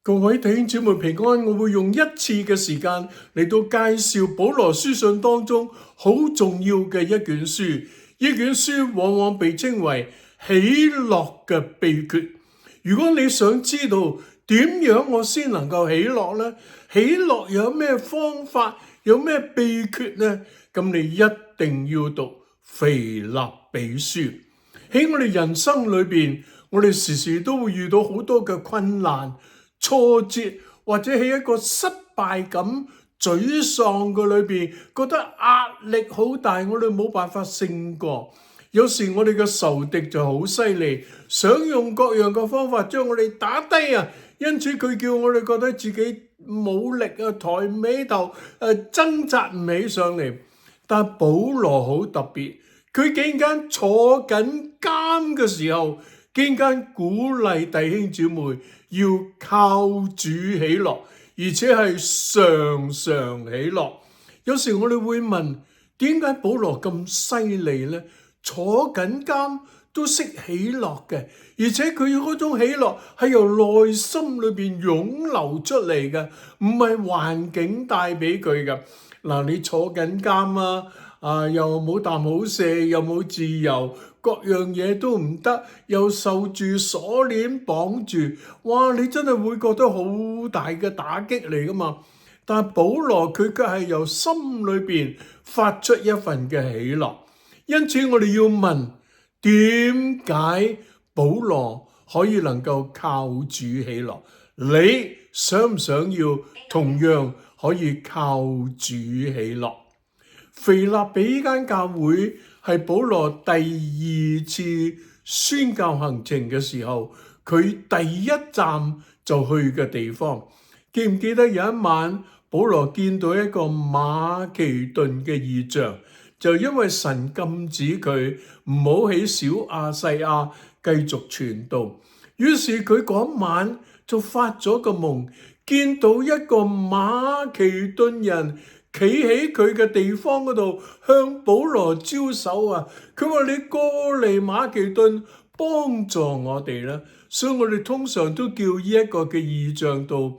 各位弟兄姊妹平安，我會用一次嘅時間嚟到介紹保羅書信當中好重要嘅一卷書。呢卷書往往被稱為喜樂嘅秘訣。如果你想知道點樣我先能夠喜樂呢？喜樂有咩方法，有咩秘訣呢？咁你一定要讀腓立比書。喺我哋人生裏邊，我哋時時都會遇到好多嘅困難、挫折，或者喺一個失敗感、沮喪嘅裏邊，覺得壓力好大，我哋冇辦法勝過。有時我哋嘅仇敵就好犀利，想用各樣嘅方法將我哋打低啊！因此佢叫我哋覺得自己冇力啊，抬唔起頭，掙扎唔起上嚟。但保羅好特別，佢竟然坐緊監嘅時候，竟然鼓勵弟兄姊妹要靠主喜樂，而且係常常喜樂。有時我哋會問，點解保羅咁犀利呢？坐緊監都識喜樂嘅，而且佢嗰種喜樂係由內心裏邊湧流出嚟嘅，唔係環境帶俾佢嘅。嗱，你坐緊監又冇啖好食，又冇自由，各樣嘢都唔得，又受住鎖鏈綁住，哇！你真係會覺得好大嘅打擊嚟噶嘛。但係保羅佢卻係由心裏邊發出一份嘅喜樂。因此我哋要問，點解保羅可以能夠靠主喜樂？你想唔想要同樣可以靠主喜樂？腓立比呢間教會係保羅第二次宣教行程嘅時候，佢第一站就去嘅地方。記唔記得有一晚保羅見到一個馬其頓嘅異象？就因為神禁止佢唔好喺小亞細亞繼續傳道，於是佢嗰晚就發咗個夢，見到一個馬其頓人企喺佢嘅地方嗰度向保羅招手啊！佢話：你過嚟馬其頓幫助我哋啦！所以我哋通常都叫呢一個嘅異象到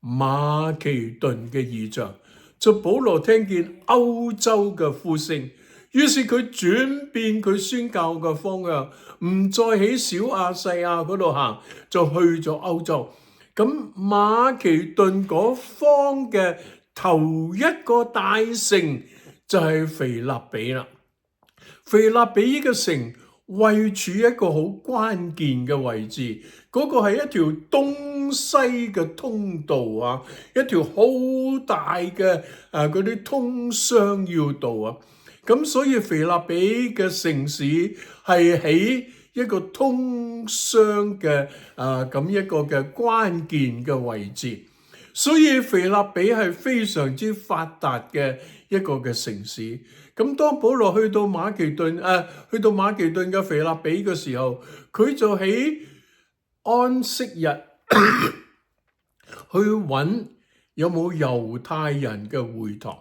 馬其頓嘅異象。就保羅聽見歐洲嘅呼聲，於是佢轉變佢宣教嘅方向，唔再喺小亞細亞嗰度行，就去咗歐洲。咁馬其頓嗰方嘅頭一個大城就係腓立比啦。腓立比呢個城位處一個好關鍵嘅位置，嗰個係一條東西嘅通道啊，一條好大嘅嗰啲通商要道啊。咁所以腓立比嘅城市係喺一個通商嘅咁一個嘅關鍵嘅位置，所以腓立比係非常之發達嘅一個嘅城市。咁當保羅去到馬其頓嘅腓立比嘅時候，佢就喺安息日去揾有冇猶太人嘅會堂。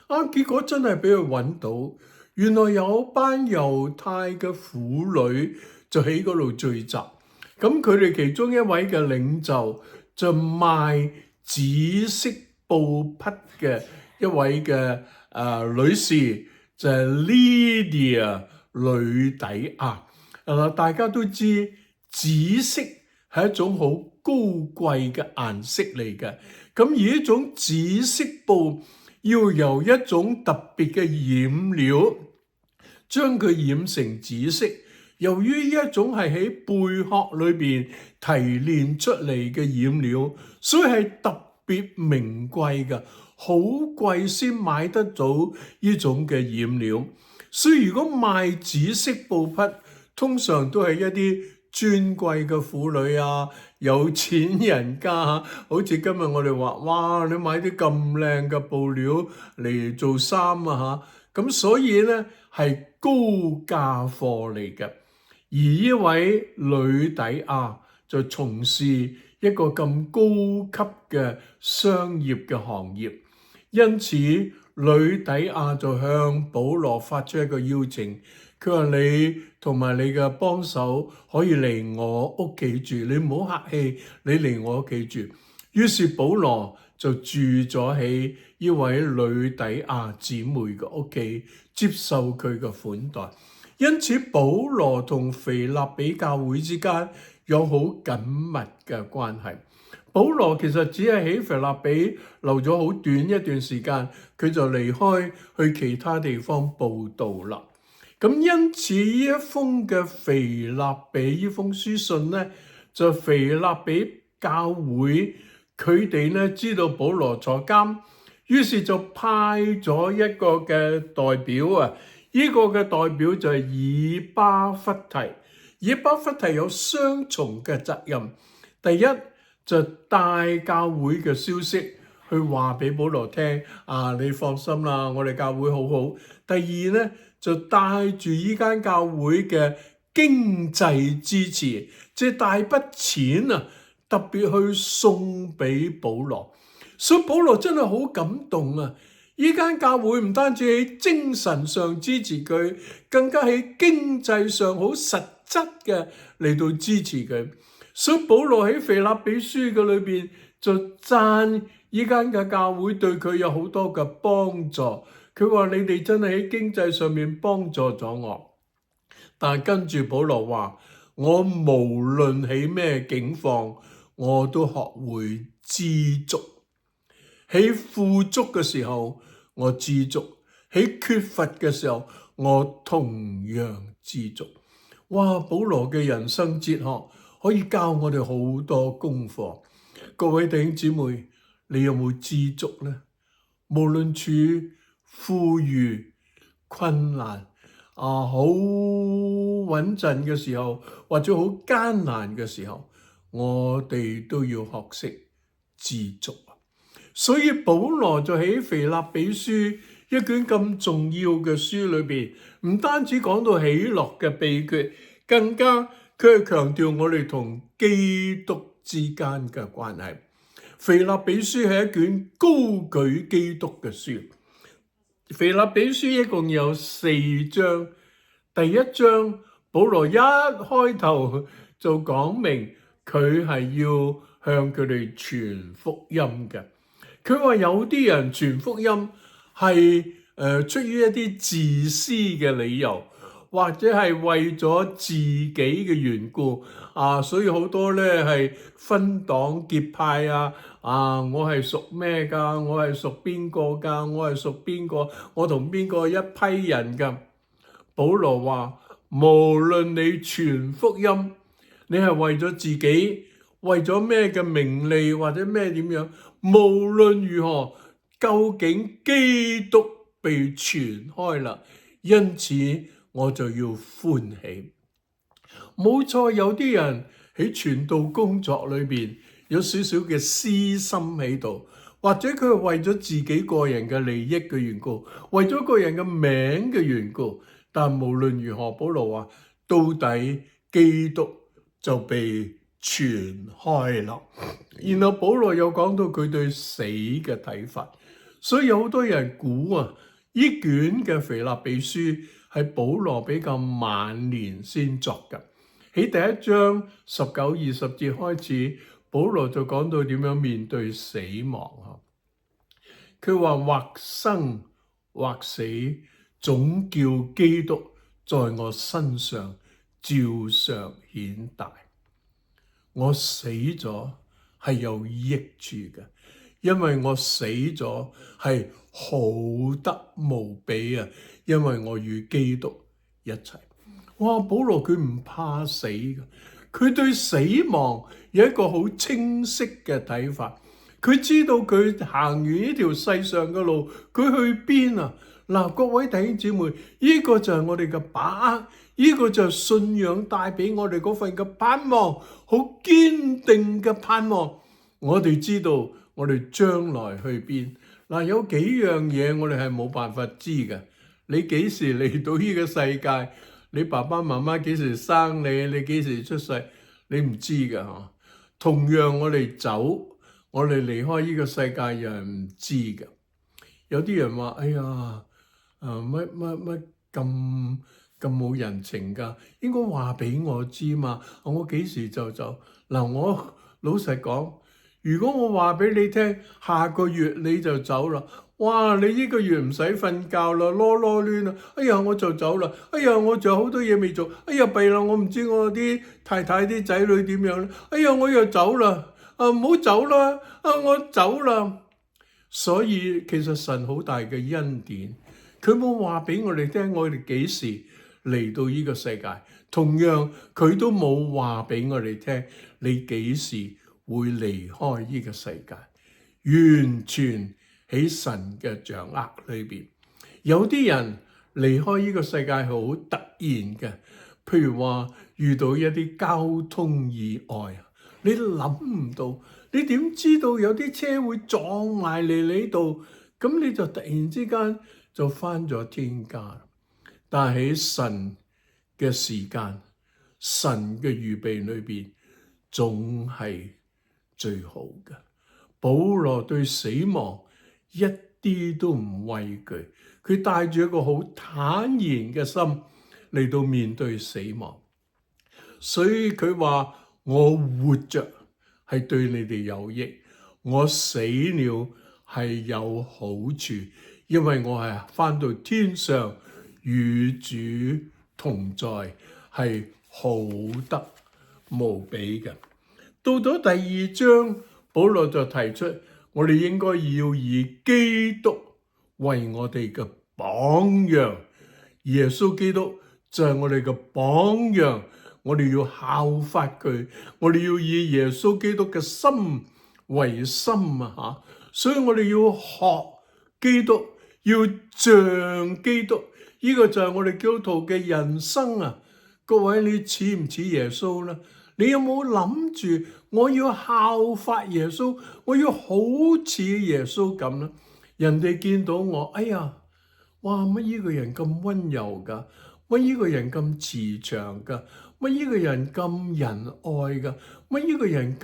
結果真係俾佢揾到，原來有班猶太嘅婦女就喺嗰度聚集。咁佢哋其中一位嘅領袖就賣紫色布匹嘅一位嘅女士，就係 Lydia 呂底亞。大家都知紫色係一種好高貴嘅顏色嚟嘅。咁而呢種紫色布要由一種特別嘅染料將佢染成紫色。由於呢一種係喺貝殼裏邊提煉出嚟嘅染料，所以係特別名貴嘅，好貴先買得到呢種嘅染料。所以如果賣紫色布匹，通常都係一啲尊貴嘅婦女啊，有錢人家，好似今日我哋話，哇！你買啲咁靚嘅布料嚟做衫咁所以呢係高價貨嚟嘅。而呢位呂底亞就從事一個咁高級嘅商業嘅行業，因此呂底亞就向保羅發出一個邀請，佢話：你同埋你嘅幫手可以嚟我屋企住，你唔好客氣，你嚟我屋企住。於是保羅就住咗喺呢位呂底亞姊妹嘅屋企，接受佢嘅款待。因此保羅同腓立比教會之間有好緊密嘅關係。保羅其實只係喺腓立比留咗好短一段時間，佢就離開去其他地方佈道啦。咁因此呢一封嘅腓立比呢封書信呢，就腓立比教會佢哋呢知道保羅坐監，於是就派咗一個嘅代表啊，呢個嘅代表就係以巴弗提。以巴弗提有雙重嘅責任，第一就帶教會嘅消息去話俾保羅聽，你放心啦，我哋教會好好。第二呢，就帶住呢間教會嘅經濟支持，即係大筆錢啊，特別去送俾保羅。所以保羅真係好感動啊！呢間教會唔單止喺精神上支持佢，更加喺經濟上好實質嘅嚟到支持佢。所以保羅喺腓立比書嘅裏邊就讚呢間嘅教會對佢有好多嘅幫助。佢話你哋真係喺經濟上面幫助咗我。但係跟住保羅話，我無論喺咩境況，我都學會知足。喺富足嘅時候我知足，喺缺乏嘅時候我同樣知足。哇！保羅嘅人生哲學可以教我哋好多功課。各位弟兄姊妹，你有冇知足呢？無論處富裕、困難好穩陣嘅時候，或者好艱難嘅時候，我哋都要學識知足。所以保羅就喺腓立比書一卷咁重要嘅書裏邊，唔單止講到喜樂嘅秘訣，更加佢係強調我哋同基督之間嘅關係。腓立比書係一卷高舉基督嘅書。腓立比書一共有4章，第一章保羅一開頭就講明佢係要向佢哋傳福音嘅。佢話有啲人傳福音係出於一啲自私嘅理由，或者係為咗自己嘅緣故所以好多咧係分黨結派我係屬咩㗎？我係屬邊個㗎？我係屬邊個？我同邊個一批人㗎？保羅話：無論你傳福音，你係為咗自己，為咗咩嘅名利或者咩點樣，無論如何，究竟基督被傳開啦，因此我就要歡喜。冇錯，有啲人喺傳道工作裏邊有少少嘅私心喺度，或者佢係為咗自己個人嘅利益嘅緣故，為咗個人嘅名嘅緣故。但無論如何，保羅話到底基督就被傳開啦。然後保羅又講到佢對死嘅睇法，所以有好多人估呢卷嘅腓立比書係保羅比較晚年先作嘅。喺第一章19、20節開始，保羅就講到點樣面對死亡。佢話或生或死，總叫基督在我身上照常顯大。我死咗係有益處嘅，因為我死咗係好得無比啊！因為我與基督一齊。哇！保羅佢唔怕死嘅，佢對死亡有一個好清晰嘅睇法。佢知道佢行完呢條世上嘅路，佢去邊啊？嗱，各位弟兄姊妹，呢個就係我哋嘅把握，呢個就係信仰帶俾我哋嗰份嘅盼望，好堅定嘅盼望。我哋知道我哋將來去邊。嗱，有幾樣嘢我哋係冇辦法知嘅。你幾時嚟到呢個世界？你爸爸媽媽幾時生你？你幾時出世？你唔知㗎嚇。同樣我哋走，我哋離開呢個世界又係唔知㗎。有啲人話：哎呀，乜咁冇人情㗎？應該話俾我知嘛。我幾時就走？嗱，我老實講，如果我話俾你聽，下個月你就走啦，哇！你呢個月唔使瞓覺啦，囉囉攣啦，哎呀我就走啦，哎呀我仲有好多嘢未做，哎呀弊啦，我唔知我啲太太啲仔女點樣啦，哎呀我又走啦，唔好走啦，我走啦。所以其實神好大嘅恩典，佢冇話俾我哋聽，我哋幾時嚟到呢個世界，同樣佢都冇話俾我哋聽，你幾時會離開呢個世界，完全喺神嘅掌握裏邊。有啲人離開呢個世界係好突然嘅，譬如話遇到一啲交通意外，你諗唔到，你點知道有啲車會撞埋嚟你度？咁你就突然之間就返咗天家。但係喺神嘅時間、神嘅預備裏邊，總係最好嘅。保羅對死亡一啲都唔畏懼，佢帶住一個好坦然嘅心嚟到面對死亡。所以佢話：我活着係對你哋有益，我死了係有好處，因為我係返到天上與主同在，係好得無比嘅。到咗第二章，保羅就提出，我哋應該要以基督為我哋嘅榜樣，耶穌基督就係我哋嘅榜樣，我哋要效法佢，我哋要以耶穌基督嘅心為心啊！所以我哋要學基督，要像基督，呢個就係我哋基督徒嘅人生啊！各位，你似唔似耶穌呢？你有冇諗住我要效法耶穌，我要好似耶穌咁呢？人哋見到我，哎呀，哇！乜呢個人咁溫柔噶？乜呢個人咁慈祥噶？乜呢個人咁仁愛噶？乜呢個人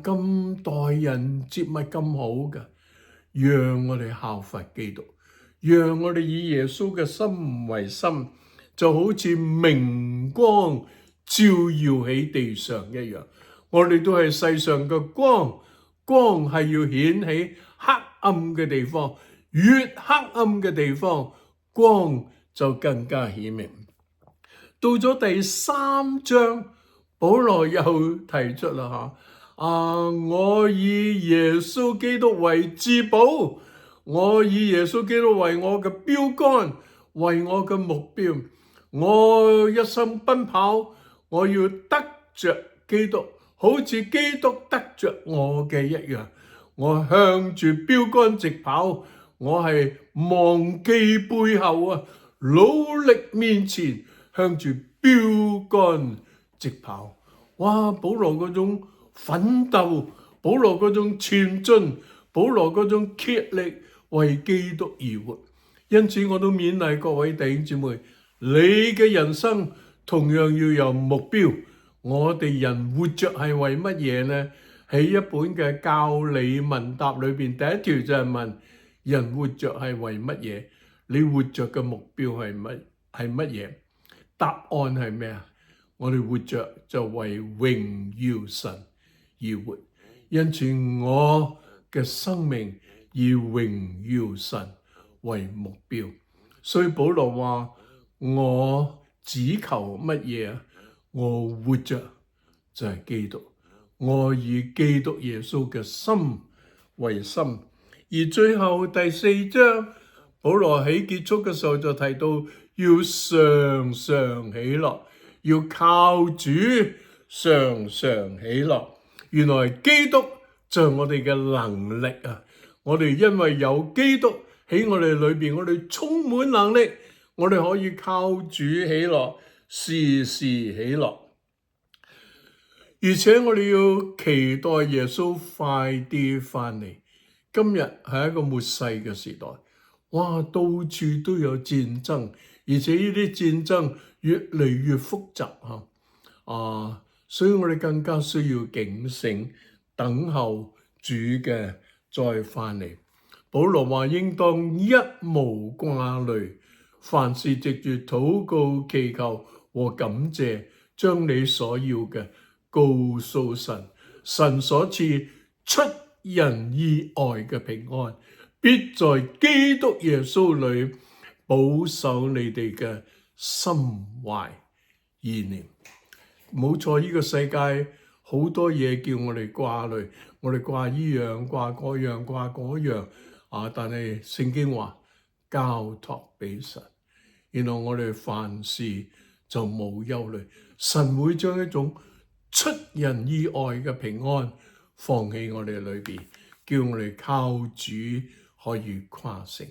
咁待人接物咁好噶？讓我哋效法基督，讓我哋以耶穌嘅心為心，就好似明光照耀喺地上一樣。我哋都係世上嘅光，光係要顯喺黑暗嘅地方，越黑暗嘅地方，光就更加顯明。到咗第三章，保羅又提出啦我以耶穌基督為至寶，我以耶穌基督為我嘅標竿，為我嘅目標，我一生奔跑，我要得着基督，好似基督得着我嘅一樣。我向住標竿直跑，我係忘記背後啊，努力面前，向住標竿直跑。哇！保羅嗰種奮鬥，保羅嗰種前進，保羅嗰種竭力為基督而活。因此我都勉勵各位弟兄姊妹，你嘅人生同樣要有目標。我哋人活着係為乜嘢呢？喺一本嘅教理問答裏邊，第一條就係問人活着係為乜嘢？你活着嘅目標係乜嘢？答案係咩啊？我哋活着就為榮耀神而活，因此我嘅生命以榮耀神為目標。所以保羅話：我只求乜嘢啊？我活着就係基督，我以基督耶穌嘅心為心。而最後第四章，保羅喺結束嘅時候就提到要常常喜樂，要靠主常常喜樂。原來基督就係我哋嘅能力啊！我哋因為有基督喺我哋裏邊，我哋充滿能力，我哋可以靠主喜樂，時時喜樂。而且我哋要期待耶穌快啲翻嚟。今日係一個末世嘅時代，哇！到處都有戰爭，而且呢啲戰爭越嚟越複雜所以我哋更加需要警醒，等候主嘅再翻嚟。保羅話：應當一無掛慮，凡事藉住禱告、祈求和感謝，將你所要嘅告訴神，神所賜出人意外嘅平安，必在基督耶穌裏保守你哋嘅心懷意念。冇錯，呢個世界好多嘢叫我哋掛慮，我哋掛依樣掛嗰樣掛嗰樣但係聖經話交託俾神，然後我哋凡事就冇憂慮。神會將一種出人意外嘅平安放喺我哋裏邊，叫我哋靠主可以誇勝。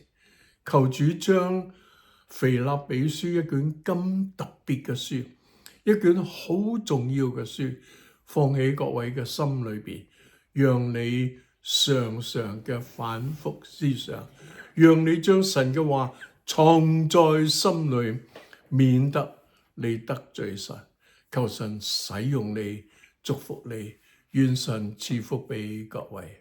求主將腓立比書一卷咁特別嘅書，一卷好重要嘅書，放喺各位嘅心裏邊，讓你常常嘅反覆思想，讓你將神嘅話藏在心裏，免得你得罪神。求神使用你，祝福你，願神賜福俾各位。